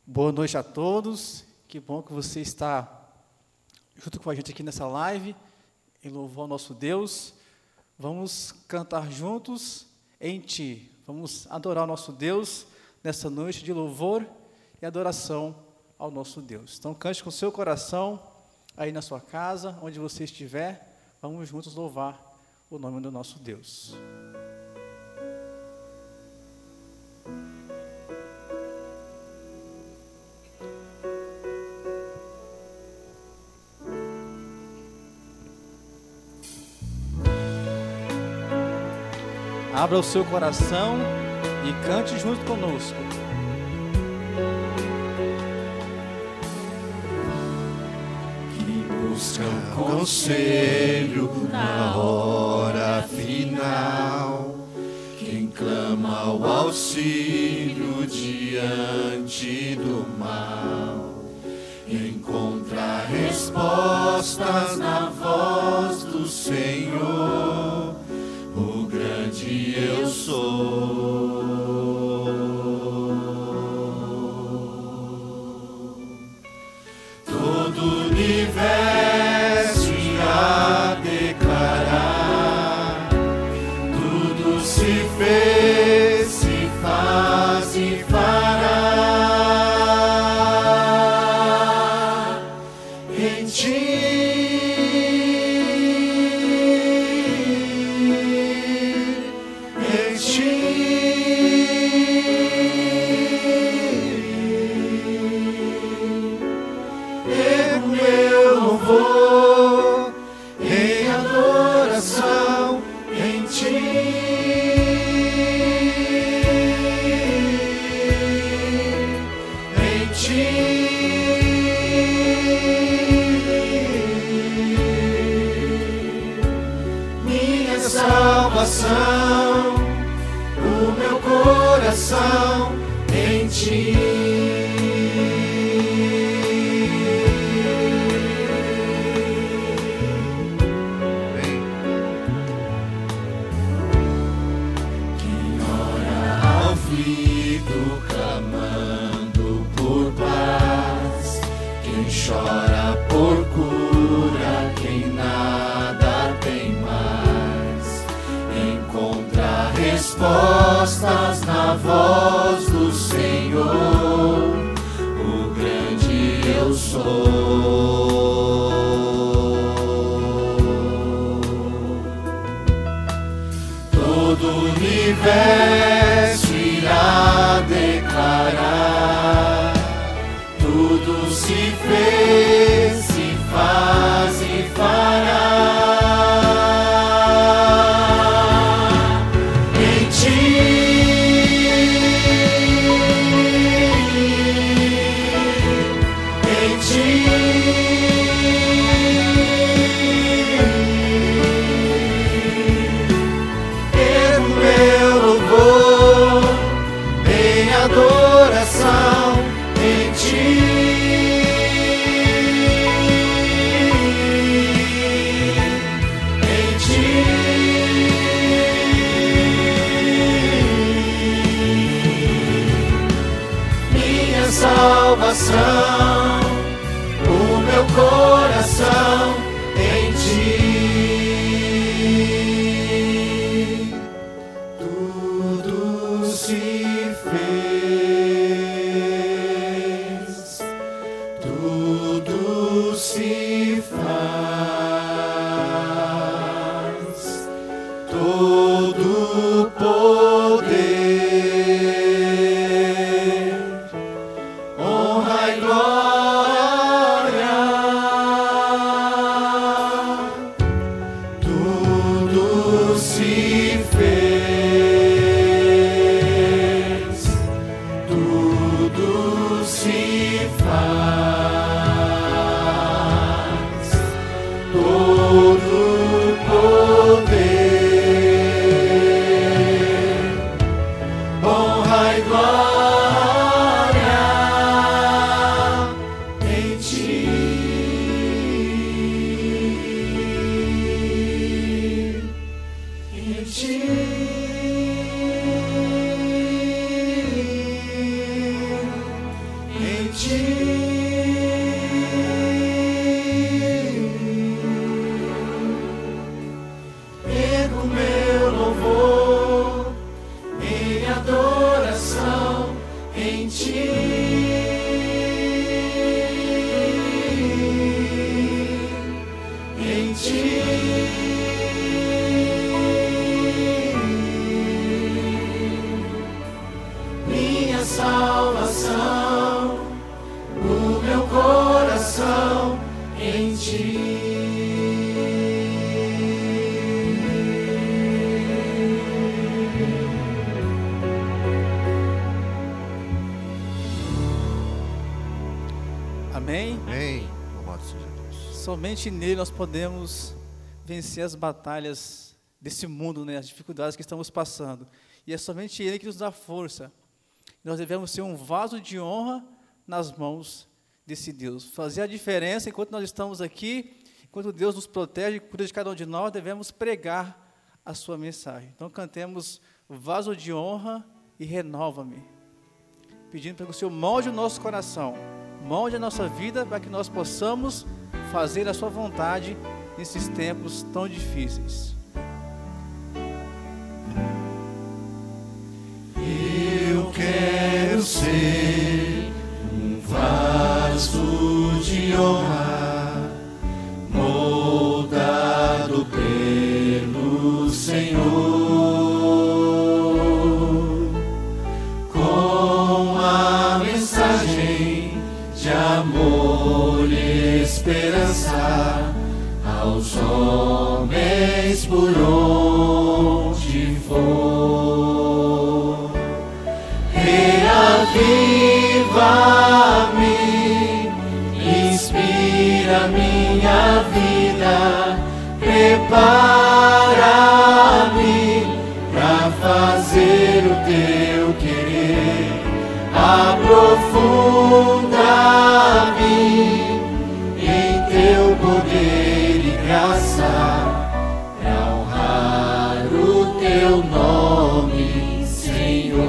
Boa noite a todos, que bom que você está junto com a gente aqui nessa live, em louvor ao nosso Deus. Vamos cantar juntos em Ti, vamos adorar o nosso Deus nessa noite de louvor e adoração ao nosso Deus. Então cante com o seu coração, aí na sua casa, onde você estiver, vamos juntos louvar o nome do nosso Deus. Abra o seu coração e cante junto conosco. Que buscam conselho na hora final, quem clama ao auxílio diante do mal, encontra respostas na voz do Senhor. O grande eu sou. Todo o universo irá declarar, tudo se fez, se faz e fará em Ti. O meu coração em Ti. Quem ora aflito, clamando por paz, quem chora por cura, quem nada tem mais, encontra respostas na voz do Senhor. O grande eu sou. Todo o universo irá declarar, tudo se fez, se faz e fará. Salvação, o meu coração em Ti. Tudo se fez, tudo se faz, todo poder, Ergo meu louvor em adoração em ti. Em ti. Minha salvação, o meu coração em ti. Amém? Amém. Louvado seja Deus. Somente nele nós podemos vencer as batalhas desse mundo, né? As dificuldades que estamos passando. E é somente ele que nos dá força. Nós devemos ser um vaso de honra nas mãos desse Deus. Fazer a diferença enquanto nós estamos aqui, enquanto Deus nos protege e cuida de cada um de nós, devemos pregar a sua mensagem. Então cantemos vaso de honra e renova-me. Pedindo para que o Senhor molde o nosso coração, molde a nossa vida para que nós possamos fazer a sua vontade nesses tempos tão difíceis. Eu quero ser um vaso de honra, moldado pelo Senhor, com a mensagem de amor e esperança aos homens por onde for. Reaviva-me, inspira minha vida, prepara-me pra fazer o teu querer, aprofunda-me em teu poder e graça, pra honrar o teu nome, Senhor.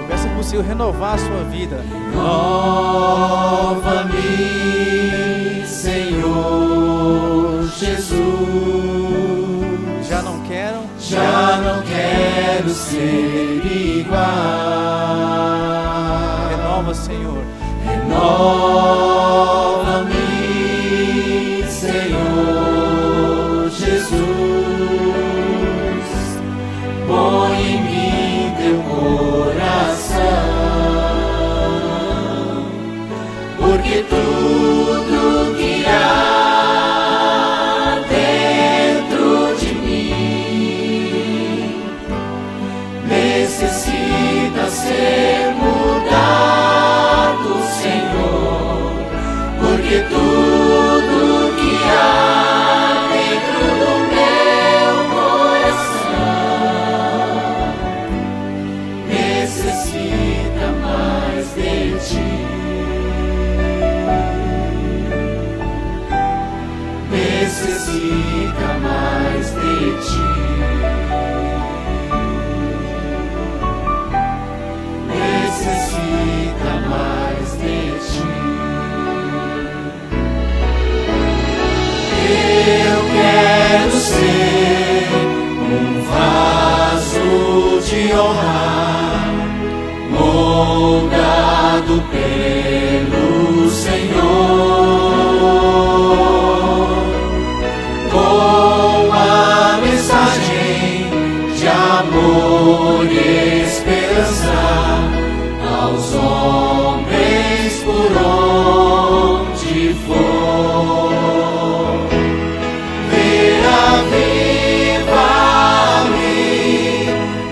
Peça para o Senhor renovar a sua vida. Renova-me, Senhor Jesus. Já não quero ser igual. Renova, Senhor. Renova-me, Senhor Jesus. Põe em mim teu coração, porque tudo que há dentro de mim necessita ser mudado, Senhor, porque tudo que há dentro do meu coração necessita mais de ti. Necessita mais de ti. Necessita mais de ti. Eu quero ser um vaso de honra, moldado pelo Senhor, com a mensagem de amor e esperança aos homens por onde for. Reaviva-me,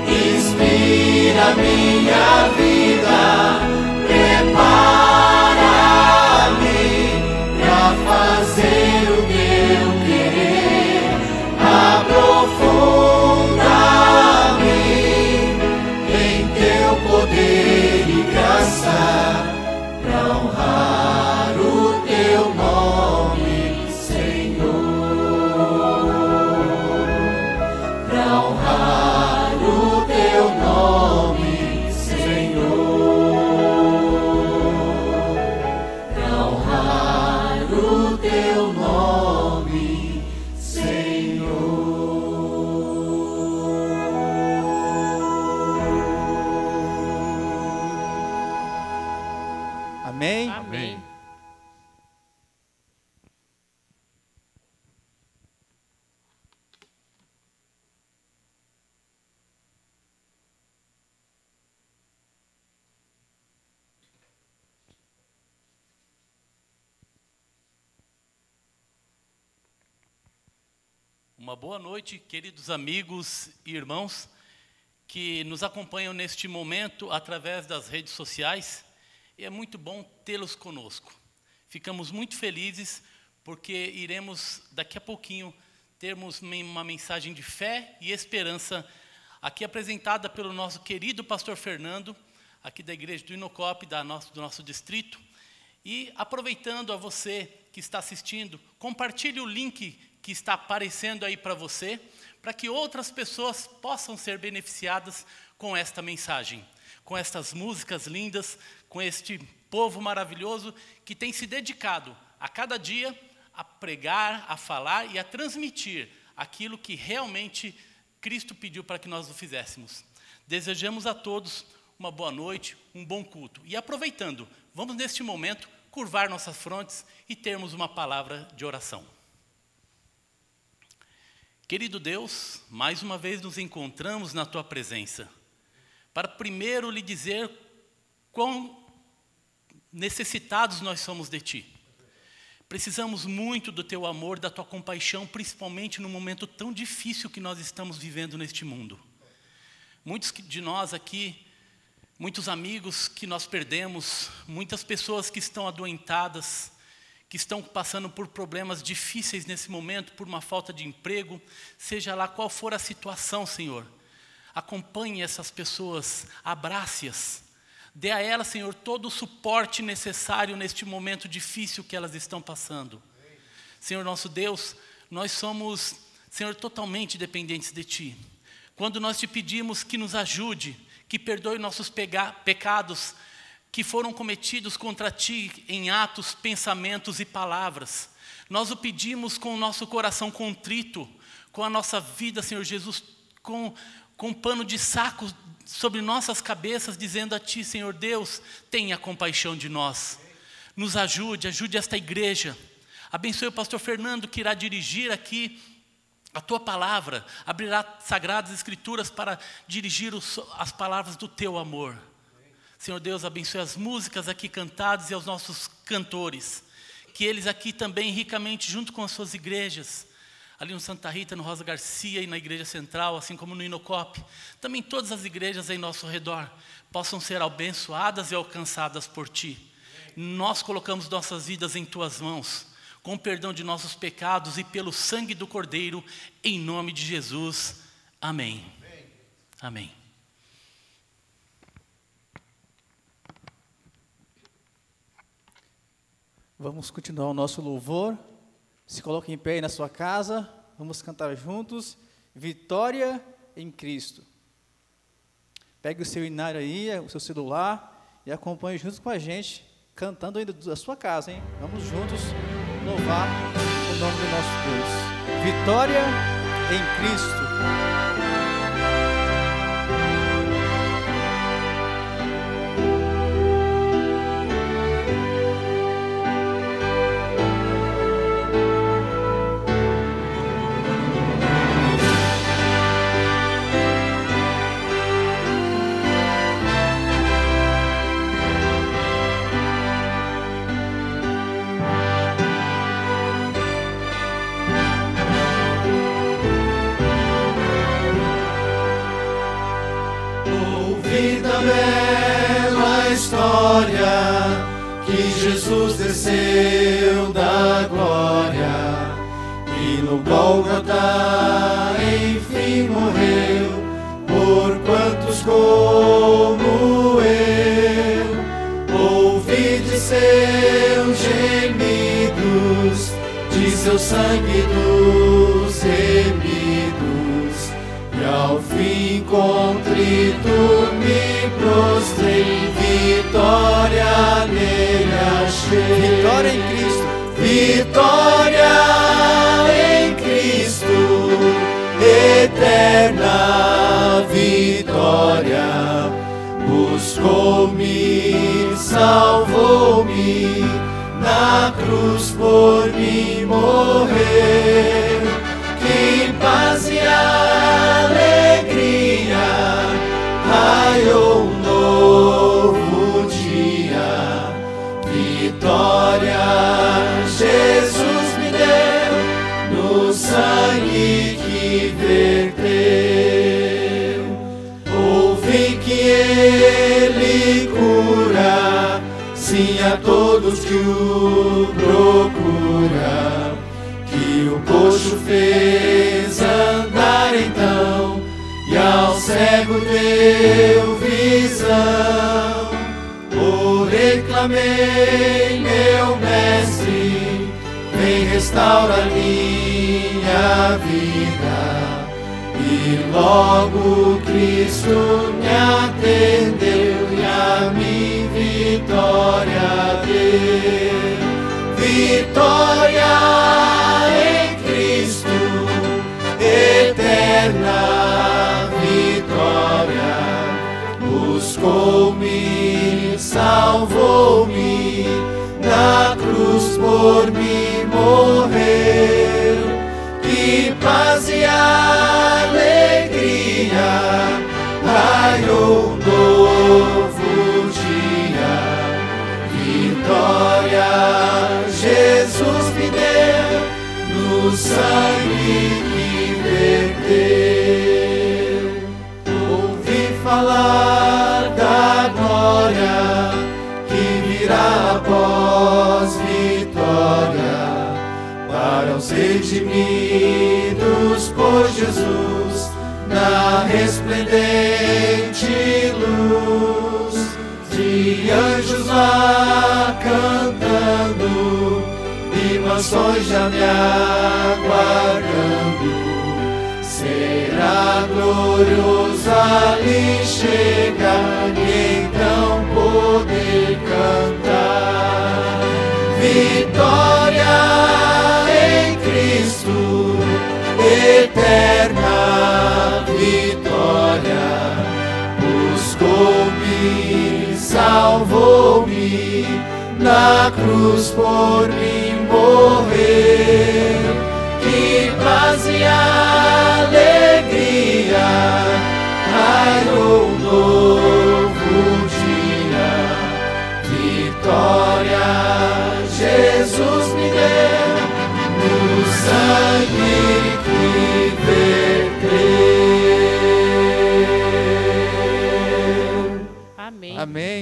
inspira minha vida, prepara-me pra fazer o teu querer, aprofunda-me em teu poder e graça, pra honrar Amém? Amém. Uma boa noite, queridos amigos e irmãos que nos acompanham neste momento através das redes sociais. E é muito bom tê-los conosco. Ficamos muito felizes porque iremos daqui a pouquinho termos uma mensagem de fé e esperança aqui apresentada pelo nosso querido pastor Fernando, aqui da igreja do Inocop, do nosso distrito. E aproveitando a você que está assistindo, compartilhe o link que está aparecendo aí para você, para que outras pessoas possam ser beneficiadas com esta mensagem, com estas músicas lindas, com este povo maravilhoso que tem se dedicado a cada dia a pregar, a falar e a transmitir aquilo que realmente Cristo pediu para que nós o fizéssemos. Desejamos a todos uma boa noite, um bom culto. E aproveitando, vamos neste momento curvar nossas frontes e termos uma palavra de oração. Querido Deus, mais uma vez nos encontramos na Tua presença, para primeiro lhe dizer quão necessitados nós somos de Ti. Precisamos muito do Teu amor, da Tua compaixão, principalmente no momento tão difícil que nós estamos vivendo neste mundo. Muitos de nós aqui, muitos amigos que nós perdemos, muitas pessoas que estão adoentadas, que estão passando por problemas difíceis nesse momento, por uma falta de emprego, seja lá qual for a situação, Senhor. Acompanhe essas pessoas, abrace-as. Dê a elas, Senhor, todo o suporte necessário neste momento difícil que elas estão passando. Senhor nosso Deus, nós somos, Senhor, totalmente dependentes de Ti. Quando nós Te pedimos que nos ajude, que perdoe nossos pecados, que foram cometidos contra Ti em atos, pensamentos e palavras. Nós o pedimos com o nosso coração contrito, com a nossa vida, Senhor Jesus, com um pano de saco sobre nossas cabeças, dizendo a Ti, Senhor Deus, tenha compaixão de nós. Nos ajude esta igreja. Abençoe o pastor Fernando, que irá dirigir aqui a Tua palavra, abrirá sagradas escrituras para dirigir as palavras do Teu amor. Senhor Deus, abençoe as músicas aqui cantadas e aos nossos cantores, que eles aqui também ricamente, junto com as suas igrejas, ali no Santa Rita, no Rosa Garcia e na Igreja Central, assim como no Inocop, também todas as igrejas em nosso redor, possam ser abençoadas e alcançadas por Ti. Nós colocamos nossas vidas em Tuas mãos, com o perdão de nossos pecados e pelo sangue do Cordeiro, em nome de Jesus. Amém. Amém. Vamos continuar o nosso louvor. Se coloque em pé aí na sua casa. Vamos cantar juntos. Vitória em Cristo. Pegue o seu inário aí, o seu celular, e acompanhe junto com a gente, cantando ainda da sua casa, hein? Vamos juntos louvar o nome do nosso Deus. Vitória em Cristo. Que Jesus desceu da glória e no Gólgota enfim morreu por quantos como eu. Ouvi de seus gemidos, de seu sangue dos remidos, e ao fim contrito me prostrei. Vitória nele achei. Vitória em Cristo. Vitória em Cristo. Eterna vitória. Buscou-me, salvou-me. na cruz por mim morrer. Que paz e alegria, raiou um novo dia. Vitória Jesus me deu no sangue que verteu. Ouvi que Ele cura, sim, a todos que o procura. Que o coxo fez andar então, e ao cego deu visão. Orei, clamei, meu mestre, vem restaurar minha vida. E logo Cristo me atendeu e a mim vitória deu. Vitória em Cristo, eterna vitória. Buscou-me, salvou-me, na cruz por mim morreu. Que paz e alegria, raiou um novo dia. Vitória Jesus me deu no sangue que verteu. Ouvi falar da glória que virá após vitória para os redimidos por Jesus na resplendente luz, de anjos lá cantando e mansões já me aguardando. Será glorioso ali chegar e então poder cantar. Vitória em Cristo, eterna vitória. Buscou-me, salvou-me, na cruz por mim morrer. Que paz e alegria, raiou um novo dia. Vitória Jesus me deu no sangue que verteu. Amém. Amém.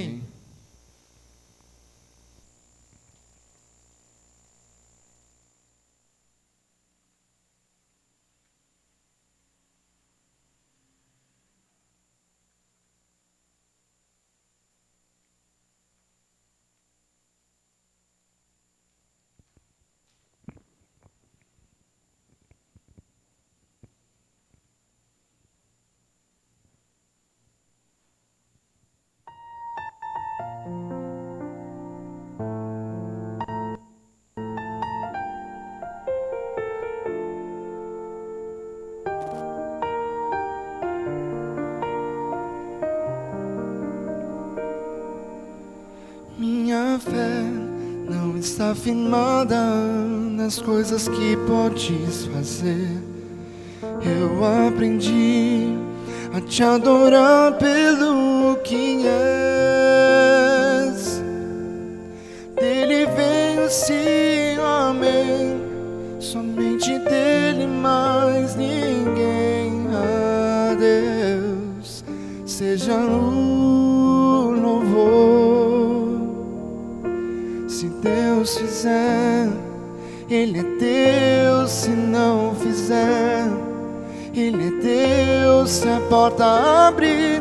Minha fé não está firmada nas coisas que podes fazer. Eu aprendi a te adorar pelo que és. Dele veio sim, amém. Somente dele, mais ninguém. A Deus seja o louvor. Se Deus fizer, Ele é Deus. Se não fizer, Ele é Deus. Se a porta abrir,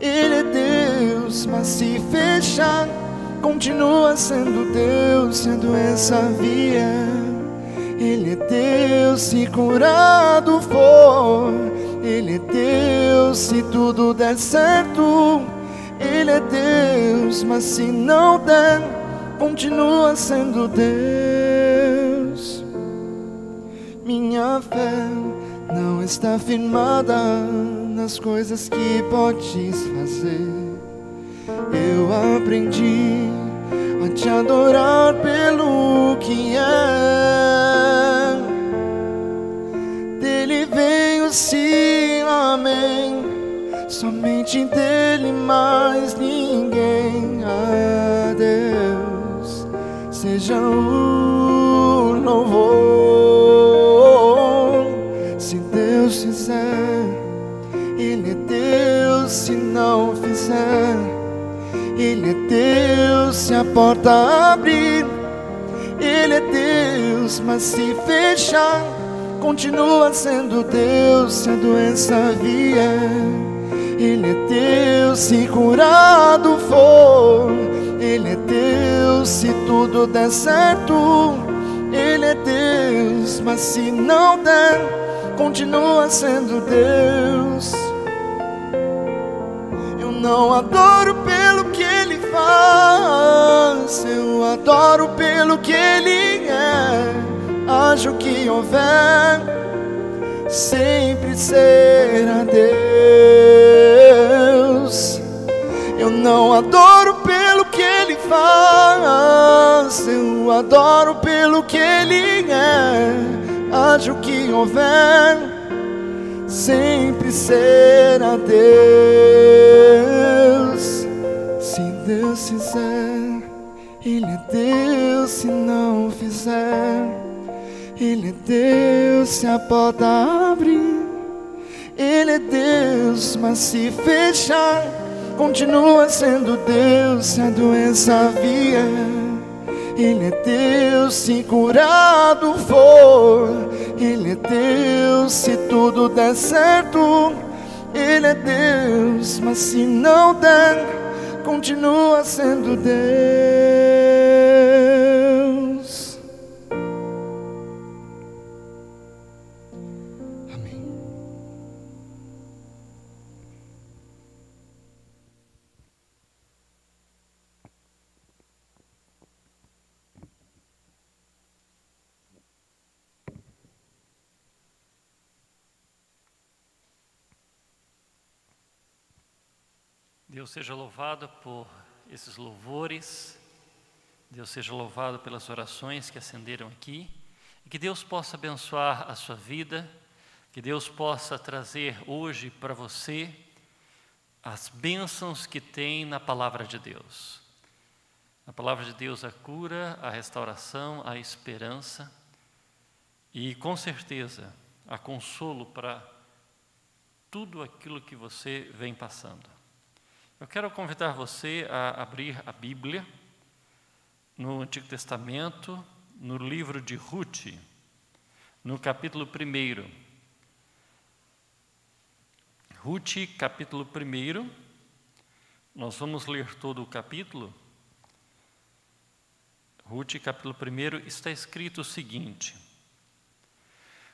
Ele é Deus. Mas se fechar, continua sendo Deus. Se a doença vier, Ele é Deus. Se curado for, Ele é Deus. Se tudo der certo, Ele é Deus. Mas se não der, continua sendo Deus. Minha fé não está firmada nas coisas que podes fazer. Eu aprendi a te adorar pelo que é. Dele veio sim, amém. Somente dele, mais ninguém. A Deus seja o louvor. Se Deus fizer, Ele é Deus. Se não fizer, Ele é Deus. Se a porta abrir, Ele é Deus. Mas se fechar, continua sendo Deus. Se a doença vier, Ele é Deus. Se curado for, Ele é Deus. Se tudo der certo, Ele é Deus. Mas se não der, continua sendo Deus. Eu não adoro pelo que Ele faz, eu adoro pelo que Ele é. Haja o que houver, sempre será Deus. Eu não adoro pelo que Ele faz, eu adoro pelo que Ele é. Haja o que houver, sempre será Deus. Se Deus fizer, Ele é Deus. Se não fizer, Ele é Deus. Se a porta abrir, Ele é Deus. Mas se fechar, continua sendo Deus. Se a doença vier, Ele é Deus. Se curado for, Ele é Deus. Se tudo der certo, Ele é Deus. Mas se não der, continua sendo Deus. Amém. Deus seja louvado por esses louvores, Deus seja louvado pelas orações que acenderam aqui, e que Deus possa abençoar a sua vida, que Deus possa trazer hoje para você as bênçãos que tem na palavra de Deus. Na palavra de Deus a cura, a restauração, a esperança e com certeza a consolo para tudo aquilo que você vem passando. Eu quero convidar você a abrir a Bíblia no Antigo Testamento, no livro de Ruth, no capítulo 1. Ruth, capítulo 1. Nós vamos ler todo o capítulo. Ruth, capítulo 1, está escrito o seguinte: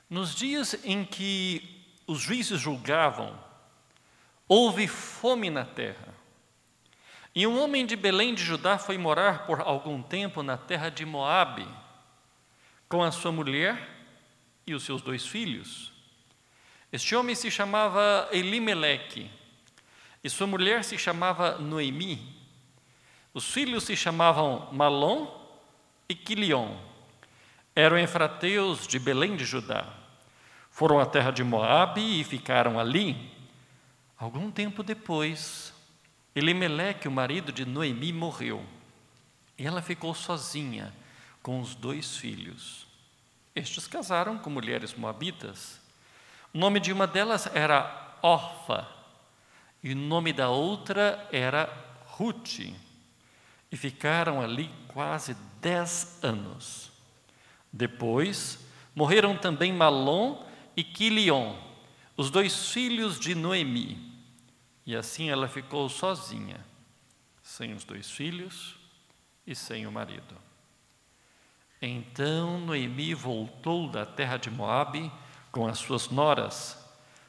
nos dias em que os juízes julgavam, houve fome na terra. E um homem de Belém de Judá foi morar por algum tempo na terra de Moabe, com a sua mulher e os seus 2 filhos. Este homem se chamava Elimeleque, e sua mulher se chamava Noemi. Os filhos se chamavam Malom e Quilion. Eram efrateus de Belém de Judá. Foram à terra de Moabe e ficaram ali. Algum tempo depois, Elimeleque, o marido de Noemi, morreu. E ela ficou sozinha com os 2 filhos. Estes casaram com mulheres moabitas. O nome de uma delas era Orfa, e o nome da outra era Ruth. E ficaram ali quase 10 anos. Depois, morreram também Malom e Quilion, os 2 filhos de Noemi. E assim ela ficou sozinha, sem os 2 filhos e sem o marido. Então Noemi voltou da terra de Moabe com as suas noras,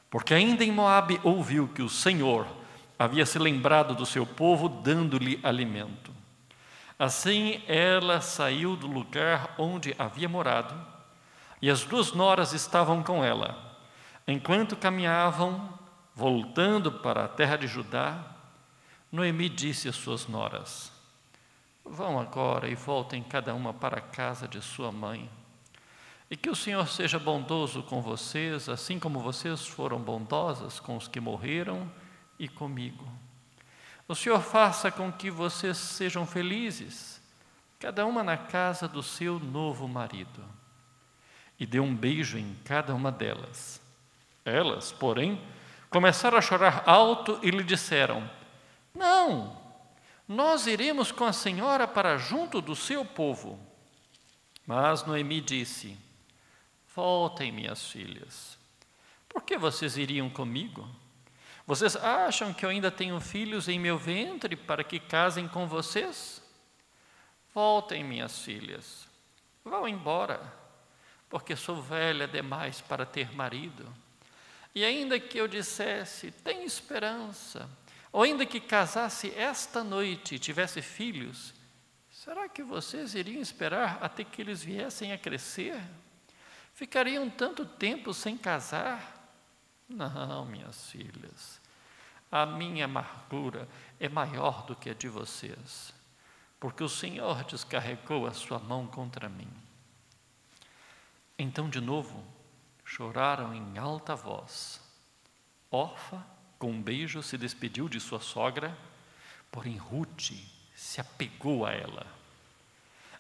porque ainda em Moabe ouviu que o Senhor havia se lembrado do seu povo, dando-lhe alimento. Assim ela saiu do lugar onde havia morado, e as 2 noras estavam com ela. Enquanto caminhavam, voltando para a terra de Judá, Noemi disse às suas noras: Vão agora e voltem cada uma para a casa de sua mãe. E que o Senhor seja bondoso com vocês, assim como vocês foram bondosas com os que morreram e comigo. O Senhor faça com que vocês sejam felizes, cada uma na casa do seu novo marido. E deu um beijo em cada uma delas. Elas, porém, começaram a chorar alto e lhe disseram: não, nós iremos com a senhora para junto do seu povo. Mas Noemi disse: voltem, minhas filhas. Por que vocês iriam comigo? Vocês acham que eu ainda tenho filhos em meu ventre para que casem com vocês? Voltem, minhas filhas. Vão embora, porque sou velha demais para ter marido. E ainda que eu dissesse, tem esperança, ou ainda que casasse esta noite e tivesse filhos, será que vocês iriam esperar até que eles viessem a crescer? Ficariam tanto tempo sem casar? Não, minhas filhas, a minha amargura é maior do que a de vocês, porque o Senhor descarregou a sua mão contra mim. Então, de novo, choraram em alta voz. Orfa, com um beijo, se despediu de sua sogra, porém Rute se apegou a ela.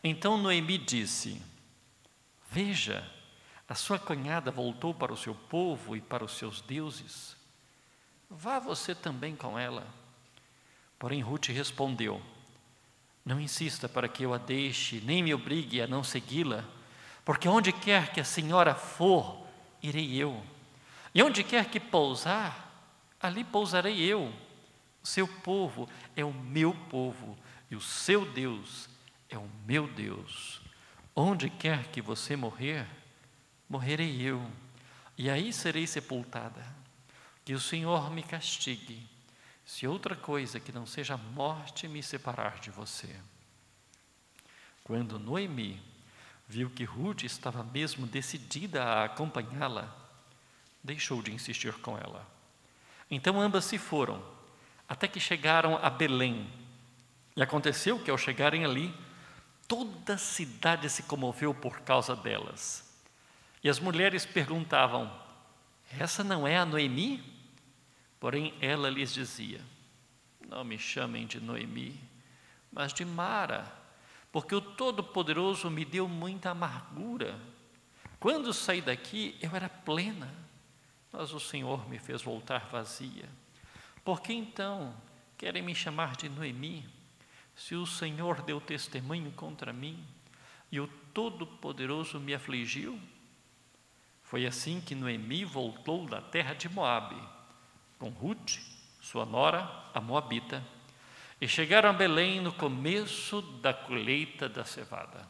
Então Noemi disse: veja, a sua cunhada voltou para o seu povo e para os seus deuses. Vá você também com ela. Porém Rute respondeu: não insista para que eu a deixe, nem me obrigue a não segui-la, porque onde quer que a senhora for, irei eu. E onde quer que pousar, ali pousarei eu. O seu povo é o meu povo, e o seu Deus é o meu Deus. Onde quer que você morrer, morrerei eu, e aí serei sepultada. Que o Senhor me castigue, se outra coisa que não seja a morte me separar de você. Quando Noemi viu que Rute estava mesmo decidida a acompanhá-la, deixou de insistir com ela. Então ambas se foram, até que chegaram a Belém. E aconteceu que, ao chegarem ali, toda a cidade se comoveu por causa delas. E as mulheres perguntavam: essa não é a Noemi? Porém ela lhes dizia: não me chamem de Noemi, mas de Mara, porque o Todo-Poderoso me deu muita amargura. Quando saí daqui, eu era plena, mas o Senhor me fez voltar vazia. Por que então querem me chamar de Noemi, se o Senhor deu testemunho contra mim e o Todo-Poderoso me afligiu? Foi assim que Noemi voltou da terra de Moabe, com Rute, sua nora, a moabita, e chegaram a Belém no começo da colheita da cevada.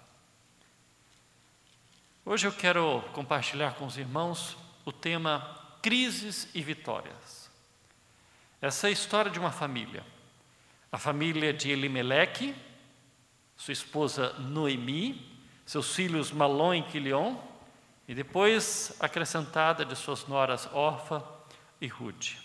Hoje eu quero compartilhar com os irmãos o tema crises e vitórias. Essa é a história de uma família. A família de Elimeleque, sua esposa Noemi, seus filhos Malom e Quilion, e depois acrescentada de suas noras Orfa e Rute.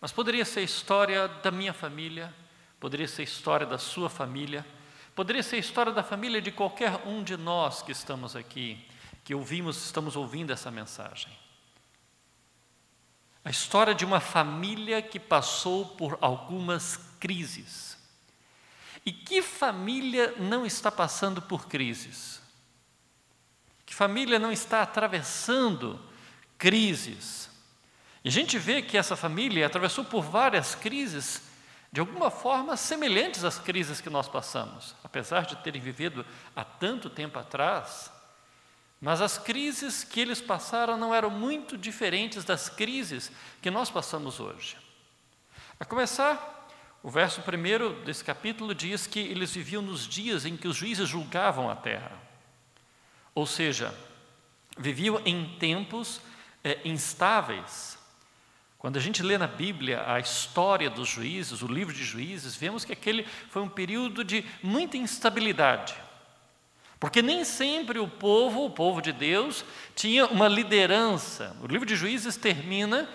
Mas poderia ser a história da minha família, poderia ser a história da sua família, poderia ser a história da família de qualquer um de nós que estamos aqui, que estamos ouvindo essa mensagem. A história de uma família que passou por algumas crises. E que família não está passando por crises? Que família não está atravessando crises? E a gente vê que essa família atravessou por várias crises, de alguma forma semelhantes às crises que nós passamos, apesar de terem vivido há tanto tempo atrás. Mas as crises que eles passaram não eram muito diferentes das crises que nós passamos hoje. A começar, o verso 1 desse capítulo diz que eles viviam nos dias em que os juízes julgavam a terra. Ou seja, viviam em tempos instáveis. Quando a gente lê na Bíblia a história dos juízes, o livro de Juízes, vemos que aquele foi um período de muita instabilidade. Porque nem sempre o povo de Deus, tinha uma liderança. O livro de Juízes termina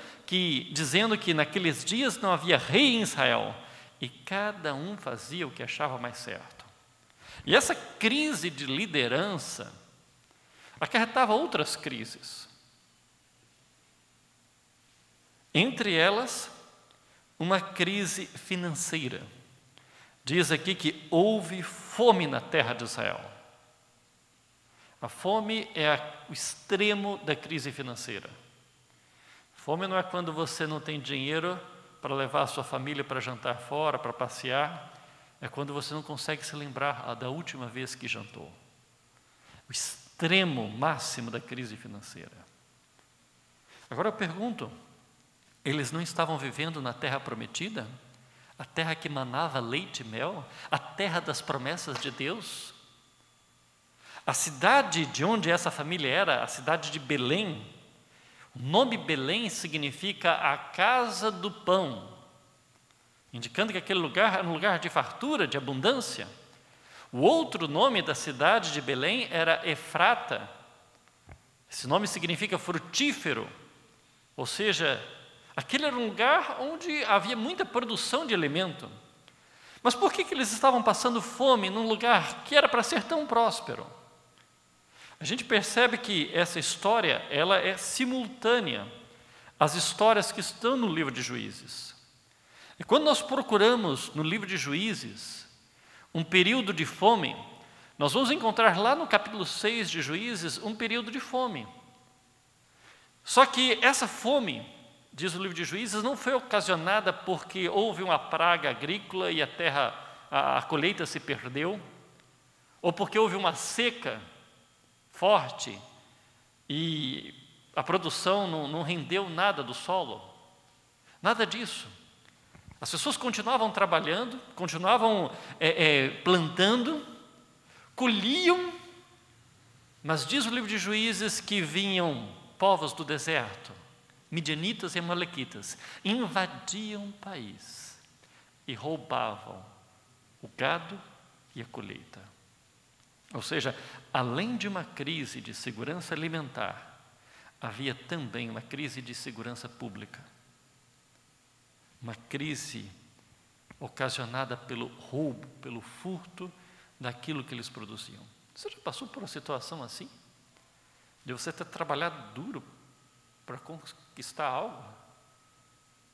dizendo que naqueles dias não havia rei em Israel, e cada um fazia o que achava mais certo. E essa crise de liderança acarretava outras crises. Entre elas, uma crise financeira. Diz aqui que houve fome na terra de Israel. A fome é o extremo da crise financeira. Fome não é quando você não tem dinheiro para levar a sua família para jantar fora, para passear. É quando você não consegue se lembrar da última vez que jantou. O extremo máximo da crise financeira. Agora eu pergunto, eles não estavam vivendo na terra prometida? A terra que manava leite e mel? A terra das promessas de Deus? A cidade de onde essa família era, a cidade de Belém, o nome Belém significa a casa do pão, indicando que aquele lugar era um lugar de fartura, de abundância. O outro nome da cidade de Belém era Efrata. Esse nome significa frutífero, ou seja, aquele era um lugar onde havia muita produção de alimento. Mas por que eles estavam passando fome num lugar que era para ser tão próspero? A gente percebe que essa história, ela é simultânea às histórias que estão no livro de Juízes. E quando nós procuramos no livro de Juízes um período de fome, nós vamos encontrar lá no capítulo 6 de Juízes um período de fome. Só que essa fome, diz o livro de Juízes, não foi ocasionada porque houve uma praga agrícola e a terra, a colheita se perdeu, ou porque houve uma seca forte e a produção não rendeu nada do solo. Nada disso. As pessoas continuavam trabalhando, continuavam plantando, colhiam, mas diz o livro de Juízes que vinham povos do deserto, midianitas e amalequitas, invadiam o país e roubavam o gado e a colheita. Ou seja, além de uma crise de segurança alimentar, havia também uma crise de segurança pública. Uma crise ocasionada pelo roubo, pelo furto daquilo que eles produziam. Você já passou por uma situação assim? De você ter trabalhado duro para conquistar algo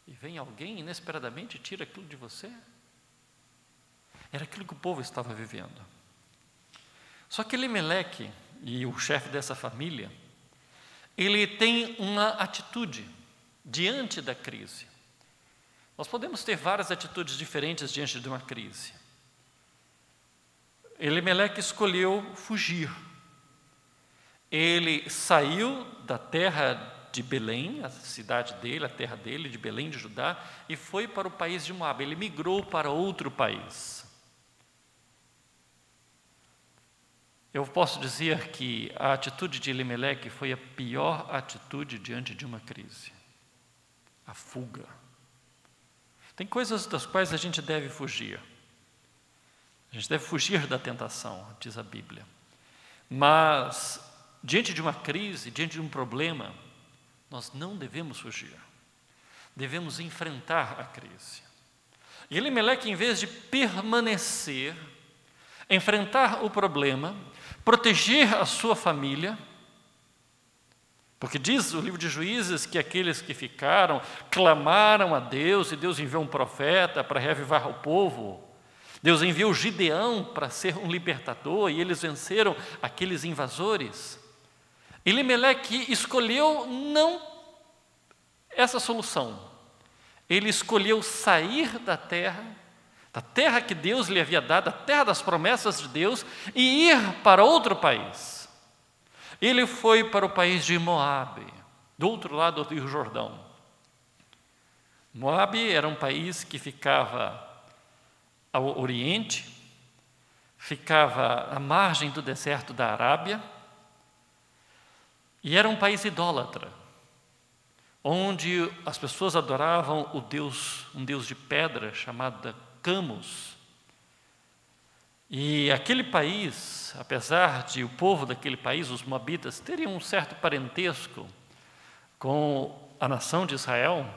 e vem alguém inesperadamente e tira aquilo de você? Era aquilo que o povo estava vivendo. Só que Elimeleque, e o chefe dessa família, ele tem uma atitude diante da crise. Nós podemos ter várias atitudes diferentes diante de uma crise. Elimeleque escolheu fugir. Ele saiu da terra de Belém, a cidade dele, a terra dele, de Belém de Judá, e foi para o país de Moabe. Ele migrou para outro país. Eu posso dizer que a atitude de Elimeleque foi a pior atitude diante de uma crise. A fuga. Tem coisas das quais a gente deve fugir. A gente deve fugir da tentação, diz a Bíblia. Mas, diante de uma crise, diante de um problema, nós não devemos fugir. Devemos enfrentar a crise. E Elimeleque, em vez de permanecer, enfrentar o problema, proteger a sua família, porque diz o livro de Juízes que aqueles que ficaram clamaram a Deus e Deus enviou um profeta para reavivar o povo. Deus enviou Gideão para ser um libertador e eles venceram aqueles invasores. Elimeleque escolheu não essa solução. Ele escolheu sair da terra que Deus lhe havia dado, a terra das promessas de Deus, e ir para outro país. Ele foi para o país de Moabe, do outro lado do Rio Jordão. Moabe era um país que ficava ao oriente, ficava à margem do deserto da Arábia, e era um país idólatra, onde as pessoas adoravam um deus de pedra chamado Camus. E aquele país, apesar de o povo daquele país, os moabitas, terem um certo parentesco com a nação de Israel,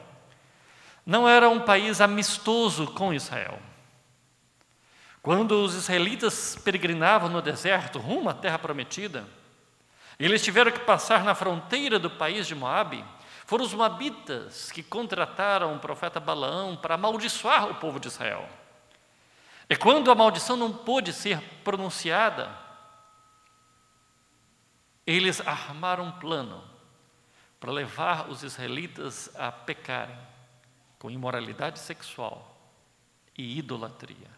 não era um país amistoso com Israel. Quando os israelitas peregrinavam no deserto, rumo à terra prometida, eles tiveram que passar na fronteira do país de Moabe. Foram os moabitas que contrataram o profeta Balaão para amaldiçoar o povo de Israel. E quando a maldição não pôde ser pronunciada, eles armaram um plano para levar os israelitas a pecarem com imoralidade sexual e idolatria.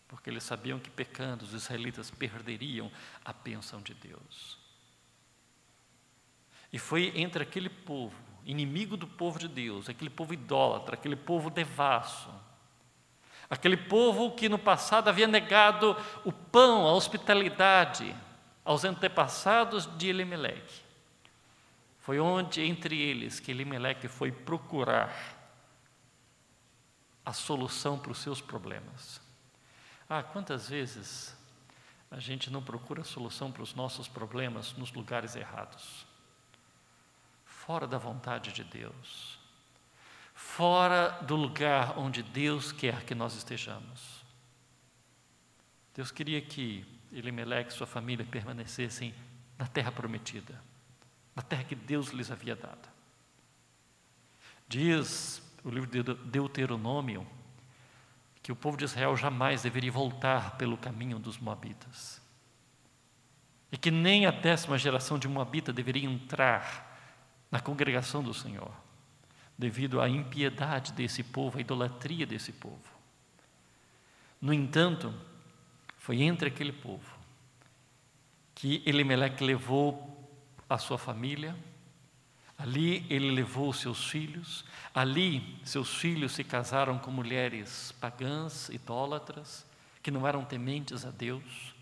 Porque eles sabiam que pecando os israelitas perderiam a bênção de Deus. E foi entre aquele povo, inimigo do povo de Deus, aquele povo idólatra, aquele povo devasso, aquele povo que no passado havia negado o pão, a hospitalidade aos antepassados de Elimeleque. Foi onde, entre eles, que Elimeleque foi procurar a solução para os seus problemas. Quantas vezes a gente não procura a solução para os nossos problemas nos lugares errados? Fora da vontade de Deus. Fora do lugar onde Deus quer que nós estejamos. Deus queria que Elimeleque e sua família permanecessem na terra prometida, na terra que Deus lhes havia dado. Diz o livro de Deuteronômio que o povo de Israel jamais deveria voltar pelo caminho dos moabitas. E que nem a 10ª geração de moabita deveria entrar na congregação do Senhor, devido à impiedade desse povo, à idolatria desse povo. No entanto, foi entre aquele povo que Elimeleque levou a sua família. Ali ele levou os seus filhos. Ali seus filhos se casaram com mulheres pagãs, idólatras, que não eram tementes a Deus.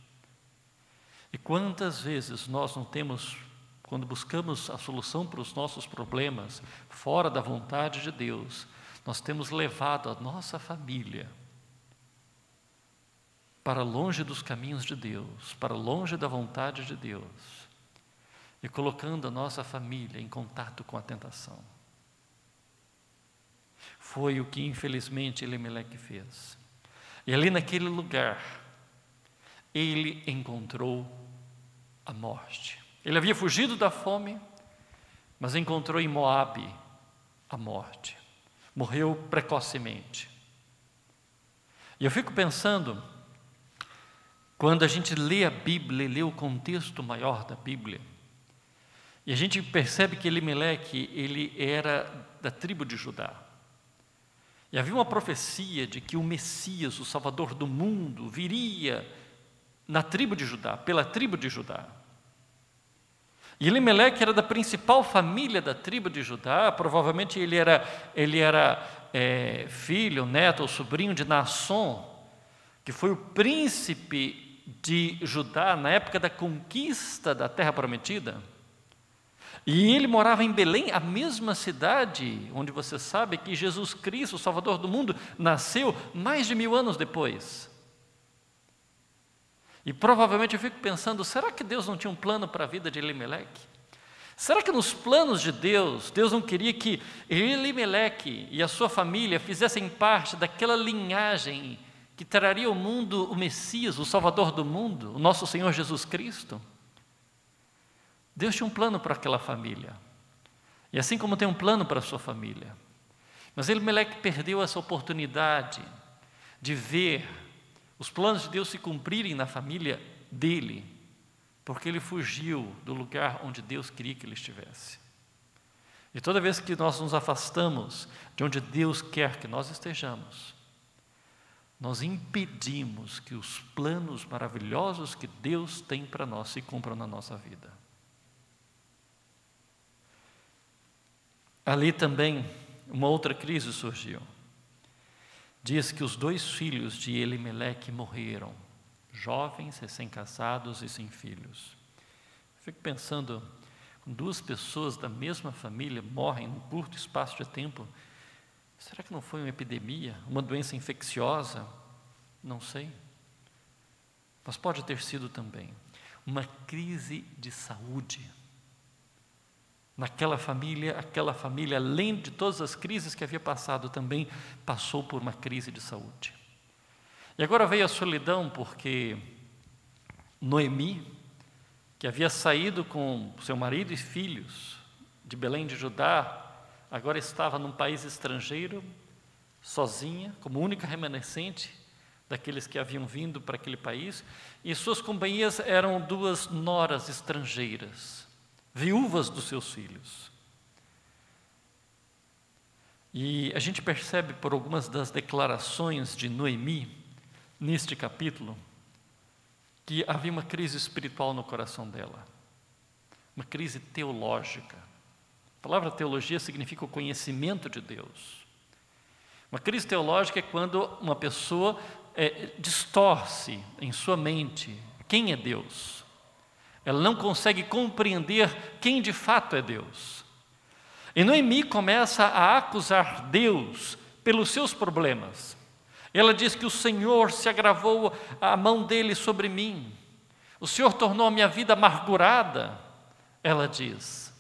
E quantas vezes nós não temos, quando buscamos a solução para os nossos problemas, fora da vontade de Deus, nós temos levado a nossa família para longe dos caminhos de Deus, para longe da vontade de Deus, e colocando a nossa família em contato com a tentação. Foi o que infelizmente Elimeleque fez. E ali naquele lugar, ele encontrou a morte. Ele havia fugido da fome, mas encontrou em Moabe a morte. Morreu precocemente. E eu fico pensando, quando a gente lê a Bíblia, lê o contexto maior da Bíblia, e a gente percebe que Elimeleque, ele era da tribo de Judá. E havia uma profecia de que o Messias, o Salvador do mundo, viria na tribo de Judá, pela tribo de Judá. E Elimeleque era da principal família da tribo de Judá. Provavelmente ele era filho, neto ou sobrinho de Naasson, que foi o príncipe de Judá na época da conquista da terra prometida. E ele morava em Belém, a mesma cidade onde você sabe que Jesus Cristo, o Salvador do mundo, nasceu mais de 1000 anos depois. E provavelmente eu fico pensando, será que Deus não tinha um plano para a vida de Elimeleque? Será que nos planos de Deus, Deus não queria que Elimeleque e a sua família fizessem parte daquela linhagem que traria ao mundo o Messias, o Salvador do mundo, o nosso Senhor Jesus Cristo? Deus tinha um plano para aquela família. E assim como tem um plano para a sua família. Mas Elimeleque perdeu essa oportunidade de ver os planos de Deus se cumprirem na família dele, porque ele fugiu do lugar onde Deus queria que ele estivesse. E toda vez que nós nos afastamos de onde Deus quer que nós estejamos, nós impedimos que os planos maravilhosos que Deus tem para nós se cumpram na nossa vida. Ali também uma outra crise surgiu. Diz que os 2 filhos de Elimeleque morreram, jovens, recém-casados e sem filhos. Fico pensando, quando 2 pessoas da mesma família morrem num curto espaço de tempo, será que não foi uma epidemia, uma doença infecciosa? Não sei. Mas pode ter sido também uma crise de saúde. Naquela família, aquela família, além de todas as crises que havia passado, também passou por uma crise de saúde. E agora veio a solidão porque Noemi, que havia saído com seu marido e filhos de Belém de Judá, agora estava num país estrangeiro, sozinha, como única remanescente daqueles que haviam vindo para aquele país, e suas companhias eram 2 noras estrangeiras, viúvas dos seus filhos. E a gente percebe por algumas das declarações de Noemi, neste capítulo, que havia uma crise espiritual no coração dela, uma crise teológica. A palavra teologia significa o conhecimento de Deus. Uma crise teológica é quando uma pessoa distorce em sua mente quem é Deus. Ela não consegue compreender quem de fato é Deus. E Noemi começa a acusar Deus pelos seus problemas. Ela diz que o Senhor se agravou a mão dele sobre mim. O Senhor tornou a minha vida amargurada, ela diz.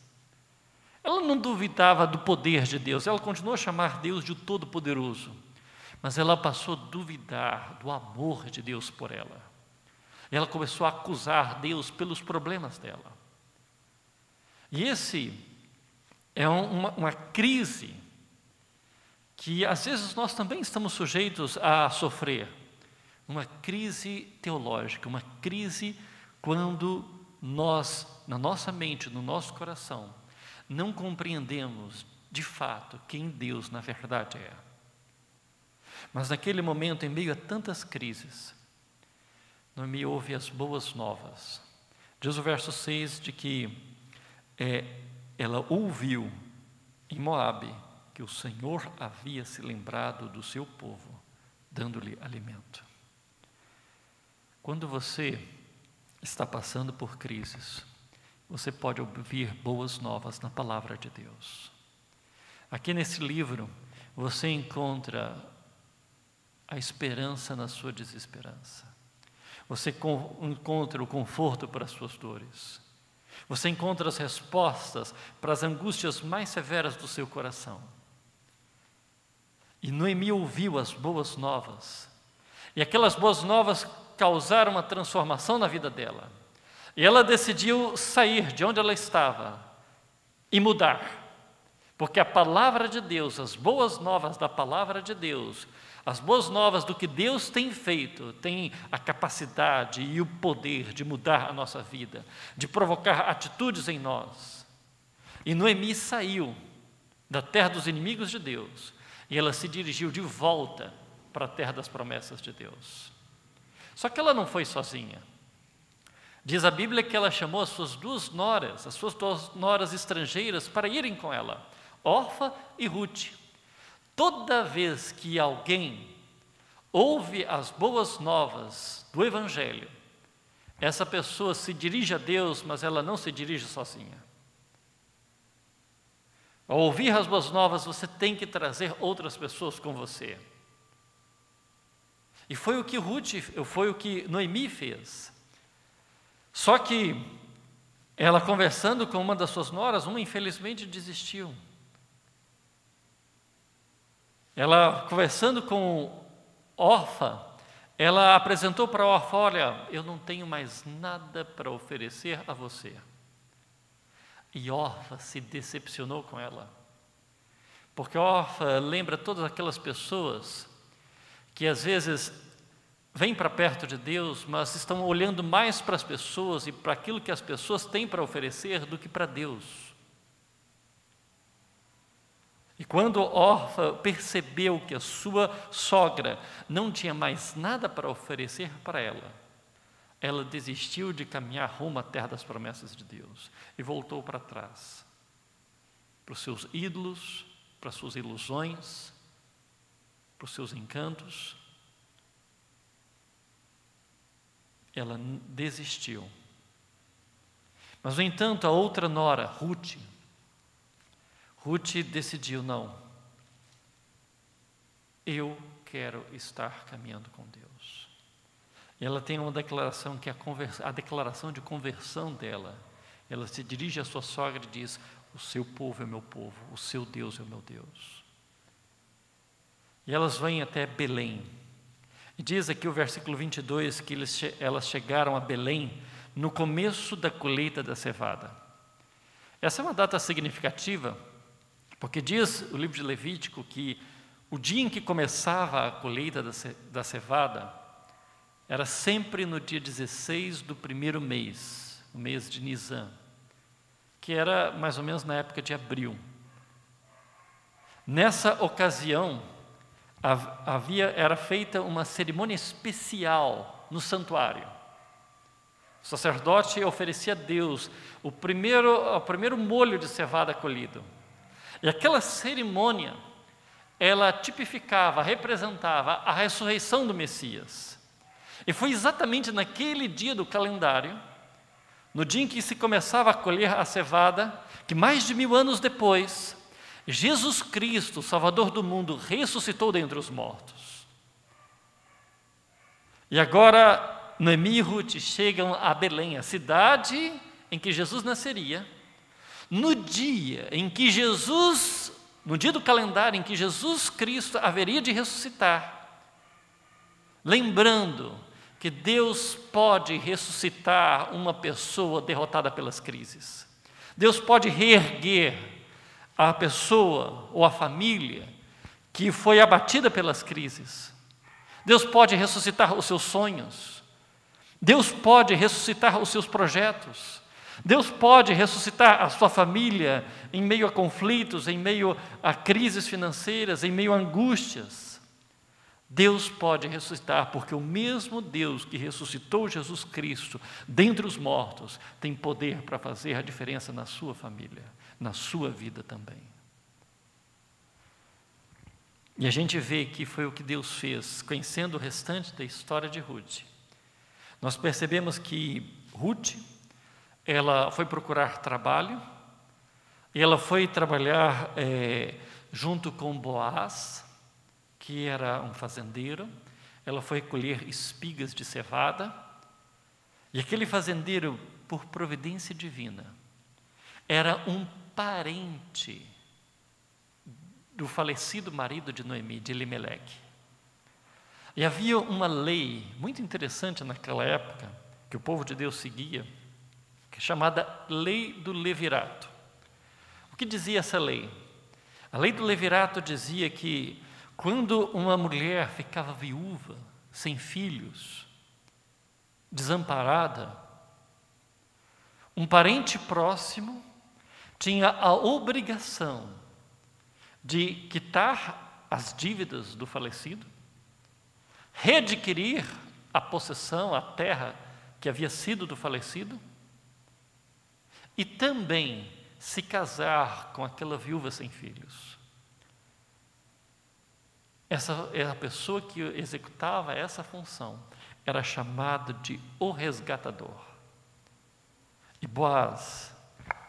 Ela não duvidava do poder de Deus, ela continuou a chamar Deus de Todo-Poderoso, mas ela passou a duvidar do amor de Deus por ela. Ela começou a acusar Deus pelos problemas dela. E esse é uma crise que às vezes nós também estamos sujeitos a sofrer. Uma crise teológica, uma crise quando nós, na nossa mente, no nosso coração, não compreendemos de fato quem Deus na verdade é. Mas naquele momento, em meio a tantas crises, Noemi ouve as boas novas. Diz o verso 6 de que ela ouviu em Moabe que o Senhor havia se lembrado do seu povo, dando-lhe alimento. Quando você está passando por crises, você pode ouvir boas novas na palavra de Deus. Aqui nesse livro, você encontra a esperança na sua desesperança. Você encontra o conforto para as suas dores. Você encontra as respostas para as angústias mais severas do seu coração. E Noemi ouviu as boas novas. E aquelas boas novas causaram uma transformação na vida dela. E ela decidiu sair de onde ela estava e mudar. Porque a palavra de Deus, as boas novas da palavra de Deus, as boas novas do que Deus tem feito, tem a capacidade e o poder de mudar a nossa vida, de provocar atitudes em nós. E Noemi saiu da terra dos inimigos de Deus e ela se dirigiu de volta para a terra das promessas de Deus. Só que ela não foi sozinha. Diz a Bíblia que ela chamou as suas 2 noras, as suas 2 noras estrangeiras para irem com ela, Orfa e Ruth. Toda vez que alguém ouve as boas novas do Evangelho, essa pessoa se dirige a Deus, mas ela não se dirige sozinha. Ao ouvir as boas novas, você tem que trazer outras pessoas com você. E foi o que Noemi fez. Só que ela, conversando com uma das suas noras, uma infelizmente desistiu. Ela, conversando com Orfa, ela apresentou para Orfa: olha, eu não tenho mais nada para oferecer a você. E Orfa se decepcionou com ela, porque Orfa lembra todas aquelas pessoas que às vezes vêm para perto de Deus, mas estão olhando mais para as pessoas e para aquilo que as pessoas têm para oferecer do que para Deus. E quando Orfa percebeu que a sua sogra não tinha mais nada para oferecer para ela, ela desistiu de caminhar rumo à terra das promessas de Deus e voltou para trás, para os seus ídolos, para as suas ilusões, para os seus encantos. Ela desistiu. Mas, no entanto, a outra nora, Ruth decidiu: não, eu quero estar caminhando com Deus. E ela tem uma declaração que é a declaração de conversão dela. Ela se dirige à sua sogra e diz: o seu povo é meu povo, o seu Deus é o meu Deus. E elas vêm até Belém. E diz aqui o versículo 22 que elas chegaram a Belém no começo da colheita da cevada. Essa é uma data significativa, porque diz o livro de Levítico que o dia em que começava a colheita da cevada era sempre no dia 16 do primeiro mês, o mês de Nisan, que era mais ou menos na época de abril. Nessa ocasião, era feita uma cerimônia especial no santuário. O sacerdote oferecia a Deus o primeiro molho de cevada colhido. E aquela cerimônia, ela tipificava, representava a ressurreição do Messias. E foi exatamente naquele dia do calendário, no dia em que se começava a colher a cevada, que mais de 1000 anos depois, Jesus Cristo, Salvador do mundo, ressuscitou dentre os mortos. E agora, Noemi e Ruth chegam a Belém, a cidade em que Jesus nasceria, no dia do calendário em que Jesus Cristo haveria de ressuscitar, lembrando que Deus pode ressuscitar uma pessoa derrotada pelas crises. Deus pode reerguer a pessoa ou a família que foi abatida pelas crises. Deus pode ressuscitar os seus sonhos. Deus pode ressuscitar os seus projetos. Deus pode ressuscitar a sua família em meio a conflitos, em meio a crises financeiras, em meio a angústias. Deus pode ressuscitar, porque o mesmo Deus que ressuscitou Jesus Cristo dentre os mortos tem poder para fazer a diferença na sua família, na sua vida também. E a gente vê que foi o que Deus fez, conhecendo o restante da história de Ruth. Nós percebemos que Ruth, ela foi procurar trabalho, e ela foi trabalhar junto com Boaz, que era um fazendeiro. Ela foi colher espigas de cevada, e aquele fazendeiro, por providência divina, era um parente do falecido marido de Noemi, de Elimeleque. E havia uma lei muito interessante naquela época, que o povo de Deus seguia, que é chamada Lei do Levirato. O que dizia essa lei? A Lei do Levirato dizia que quando uma mulher ficava viúva, sem filhos, desamparada, um parente próximo tinha a obrigação de quitar as dívidas do falecido, readquirir a possessão, a terra que havia sido do falecido, e também se casar com aquela viúva sem filhos. A pessoa que executava essa função era chamada de o resgatador. E Boaz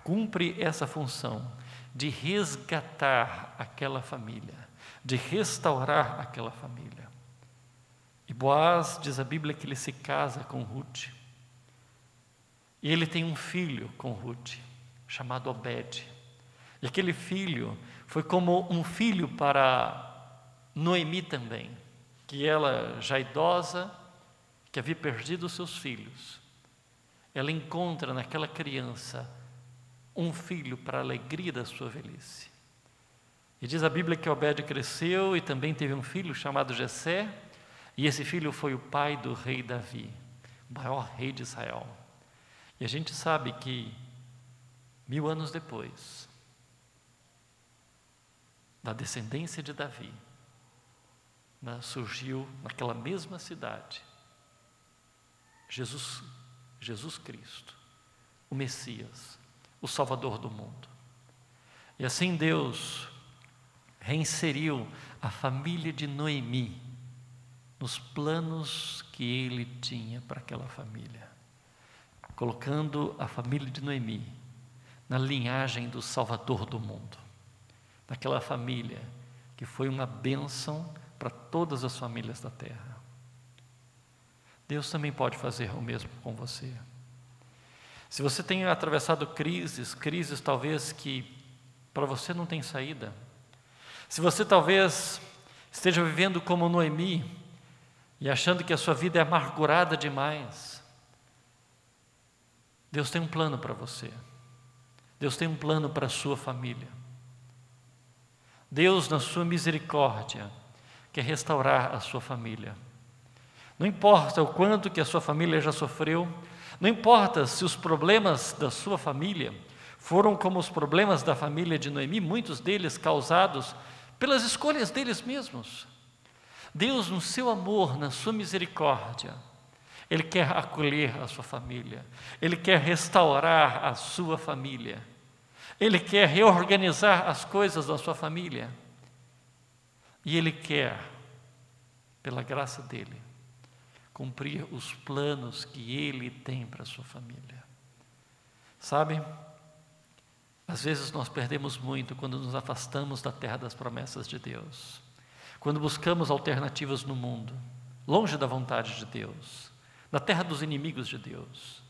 cumpre essa função de resgatar aquela família, de restaurar aquela família. E Boaz, diz a Bíblia, que ele se casa com Ruth. E ele tem um filho com Ruth, chamado Obed. E aquele filho foi como um filho para Noemi também, que ela, já idosa, que havia perdido os seus filhos, ela encontra naquela criança um filho para a alegria da sua velhice. E diz a Bíblia que Obed cresceu e também teve um filho chamado Jessé, e esse filho foi o pai do rei Davi, o maior rei de Israel. E a gente sabe que 1000 anos depois, da descendência de Davi, surgiu naquela mesma cidade Jesus Cristo, o Messias, o Salvador do mundo. E assim Deus reinseriu a família de Noemi nos planos que Ele tinha para aquela família, colocando a família de Noemi na linhagem do Salvador do mundo, naquela família que foi uma bênção para todas as famílias da terra. Deus também pode fazer o mesmo com você. Se você tem atravessado crises talvez que para você não tem saída, se você talvez esteja vivendo como Noemi, e achando que a sua vida é amargurada demais, Deus tem um plano para você. Deus tem um plano para a sua família. Deus, na sua misericórdia, quer restaurar a sua família. Não importa o quanto que a sua família já sofreu, não importa se os problemas da sua família foram como os problemas da família de Noemi, muitos deles causados pelas escolhas deles mesmos. Deus, no seu amor, na sua misericórdia, Ele quer acolher a sua família, Ele quer restaurar a sua família, Ele quer reorganizar as coisas da sua família, e Ele quer, pela graça dEle, cumprir os planos que Ele tem para a sua família. Sabe, às vezes nós perdemos muito quando nos afastamos da terra das promessas de Deus, quando buscamos alternativas no mundo, longe da vontade de Deus, na terra dos inimigos de Deus.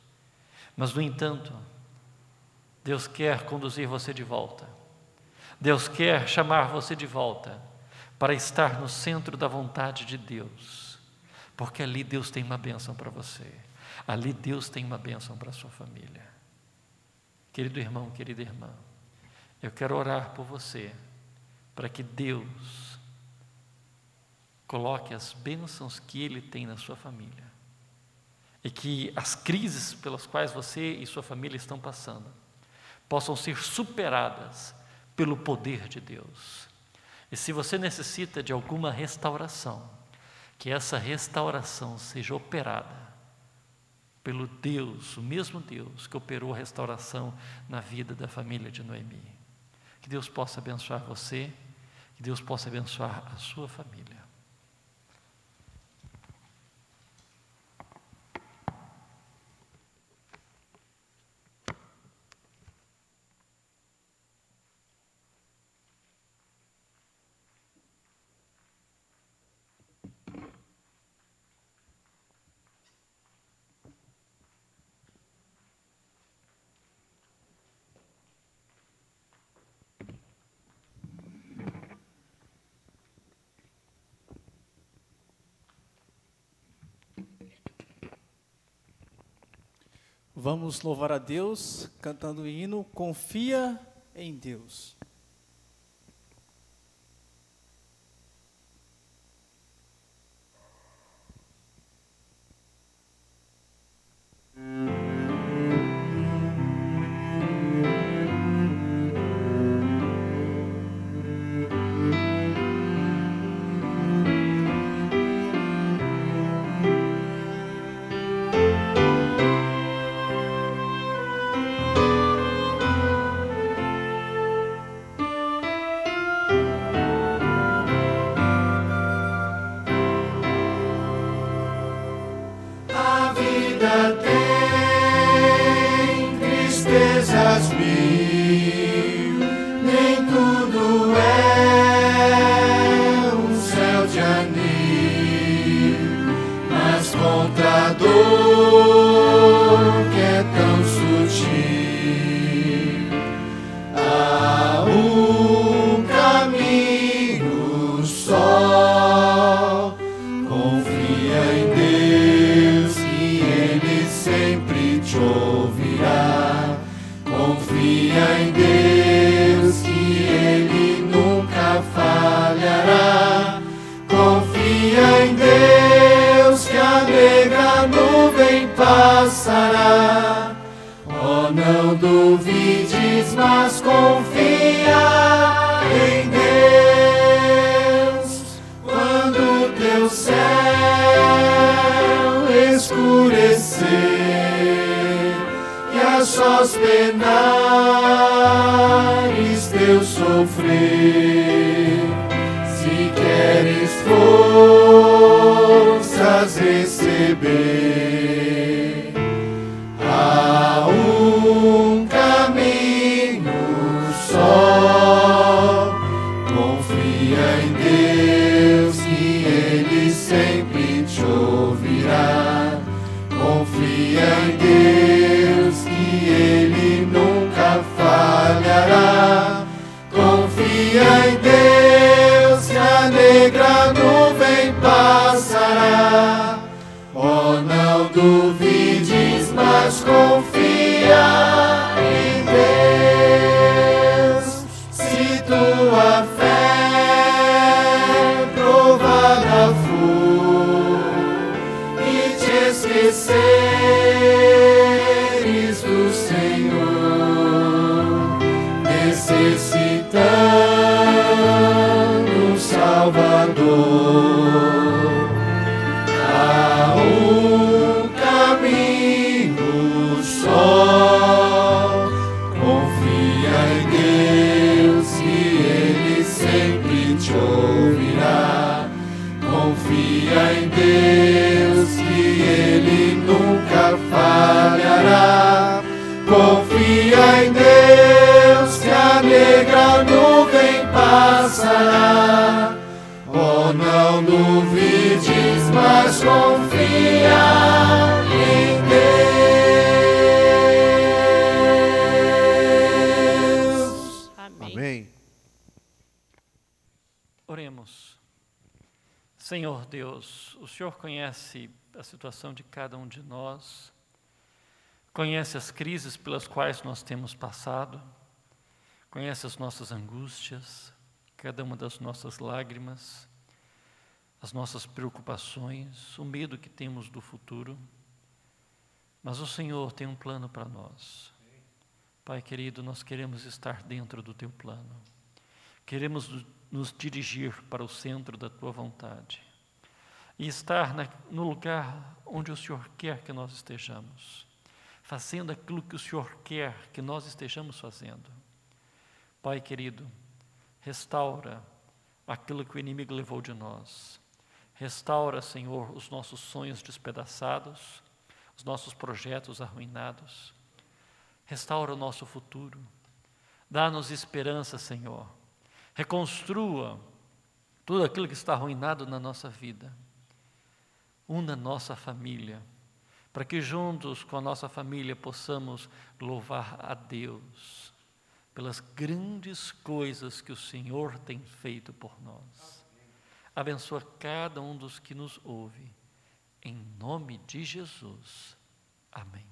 Mas, no entanto, Deus quer conduzir você de volta. Deus quer chamar você de volta para estar no centro da vontade de Deus, porque ali Deus tem uma bênção para você, ali Deus tem uma bênção para a sua família. Querido irmão, querida irmã, eu quero orar por você, para que Deus coloque as bênçãos que Ele tem na sua família, e que as crises pelas quais você e sua família estão passando possam ser superadas pelo poder de Deus. E se você necessita de alguma restauração, que essa restauração seja operada pelo Deus, o mesmo Deus que operou a restauração na vida da família de Noemi. Que Deus possa abençoar você, que Deus possa abençoar a sua família. Vamos louvar a Deus cantando o hino Confia em Deus. Confia em Deus que a negra nuvem passará. não duvides, mas confia em Deus. Se tua fé provada for e te esqueceres do Senhor, necessitando um Salvador, há um caminho só. Confia em Deus que Ele sempre te ouvirá. Confia em Deus que Ele nunca falhará. Confia em Deus que a negra nuvem passará. Oh, não duvides, mas confia em Deus. Amém. Amém. Oremos. Senhor Deus, o Senhor conhece a situação de cada um de nós, conhece as crises pelas quais nós temos passado, conhece as nossas angústias, cada uma das nossas lágrimas, as nossas preocupações, o medo que temos do futuro. Mas o Senhor tem um plano para nós. Pai querido, nós queremos estar dentro do Teu plano. Queremos nos dirigir para o centro da Tua vontade. E estar no lugar onde o Senhor quer que nós estejamos. Fazendo aquilo que o Senhor quer que nós estejamos fazendo. Pai querido, restaura aquilo que o inimigo levou de nós. Restaura, Senhor, os nossos sonhos despedaçados, os nossos projetos arruinados. Restaura o nosso futuro. Dá-nos esperança, Senhor. Reconstrua tudo aquilo que está arruinado na nossa vida. Una nossa família, para que juntos com a nossa família possamos louvar a Deus pelas grandes coisas que o Senhor tem feito por nós. Abençoa cada um dos que nos ouve, em nome de Jesus. Amém.